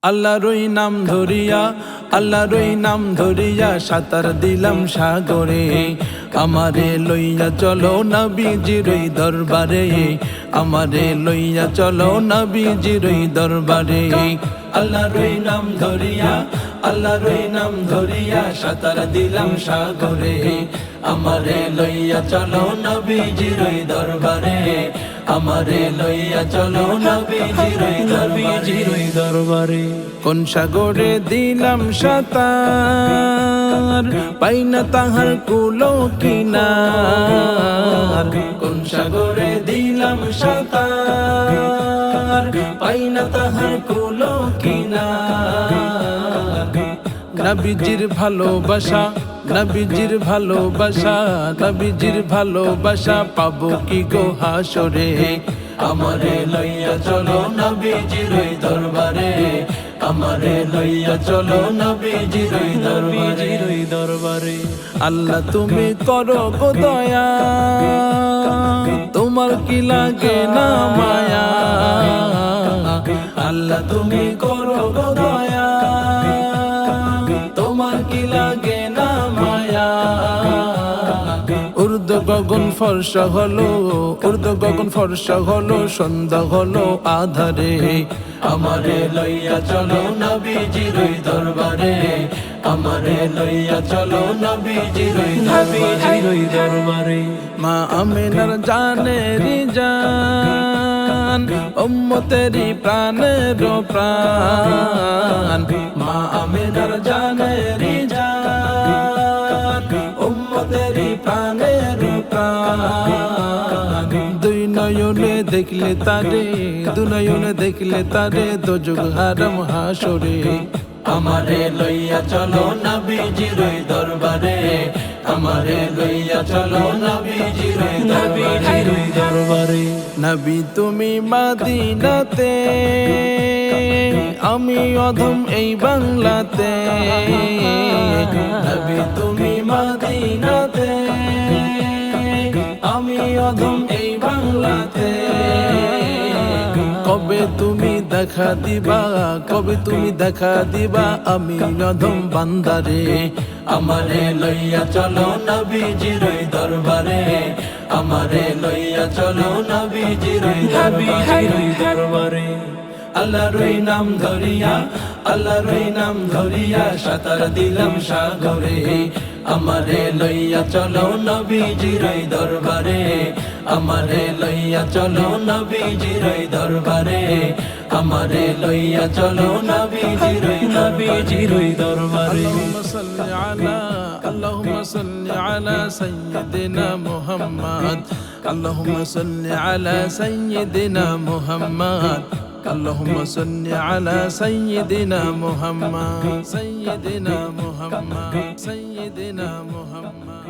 আল্লাহরই নাম ধরিয়া আল্লাহরই নাম ধরিয়া সাঁতার দিলাম সাগরে। আমারে লইয়া চলো নবীজির দরবারে, আমারে লইয়া চলো নবীজির দরবারে। আল্লাহরই নাম ধরিয়া আল্লাহরই নাম ধরিয়া সাঁতার দিলাম সাগরে। আমারে লইয়া চলো নবীজির দরবারে, আমারে লইয়া চলো নবীজির দরবারে। কোন সাগরে দিলাম সাঁতার, পাইনা তাহার কুলো কিনার। কোন সাগরে দিলাম সাঁতার, পাইনা তাহার কুলো কিনার। নবীজির ভালোবাসা নবীজির ভালোবাসা নবীজির ভালোবাসা পাবো কি গো হাসরে। আমারে লইয়া চলো নবীজির দরবারে, আমারে লইয়া চলো নবীজির দরবারে। আল্লাহ তুমি করো গো দয়া, তোমার কি লাগে না মায়া। আল্লাহ তুমি করো গো দয়া, তোমার কি লাগে না মায়া। উর্দ গগন ফর্সা হলো, উর্দ গগন ফর্সা হলো, সন্ধ্যা হলো আধারে। আমারে লইয়া চলো নবীজির দরবারে, আমারে লইয়া চলো নবীজির দরবারে। মা আমিনার জানের জান, উম্মতেরি প্রাণের প্রাণ। মা আমিনার জানের জান, উম্মতেরি প্রাণের প্রাণ। দুই নয়নে দেখলে তারে, দু নয়নে দেখলে তারে, দোজখ হারাম হাসরে। আমারে লইয়া চলো নবীজির দরবারে, আমারে লইয়া চলো নবীজির দরবারে। নবী তুমি মদিনাতে, আমি অধম এই বাংলাতে। নবী তুমি মদিনাতে, আমি অধম এই বাংলাতে। কবে তুমি দেখা দিবা, কবে তুমি দেখা দিবা, আমি অধম বান্দারে। আমারে লইয়া চলো নবীজির দরবারে, আমারে লইয়া চলো নবীজির দরবারে। আল্লাহরই নাম ধরিয়া আল্লাহরই নাম ধরিয়া সাঁতার দিলাম সাগরে। আমারে লইয়া চলো নবীজির দরবারে, আমারে লইয়া চলো নবীজির দরবারে, আমারে লইয়া চলো নবীজির দরবারে। আল্লাহুম্মা সাল্লি আলা সাইয়্যিদিনা মুহাম্মদ, আল্লাহুম্মা সাল্লি আলা সাইয়্যিদিনা মুহাম্মদ, اللهم صل على سيدنا محمد، سيدنا محمد، سيدنا محمد।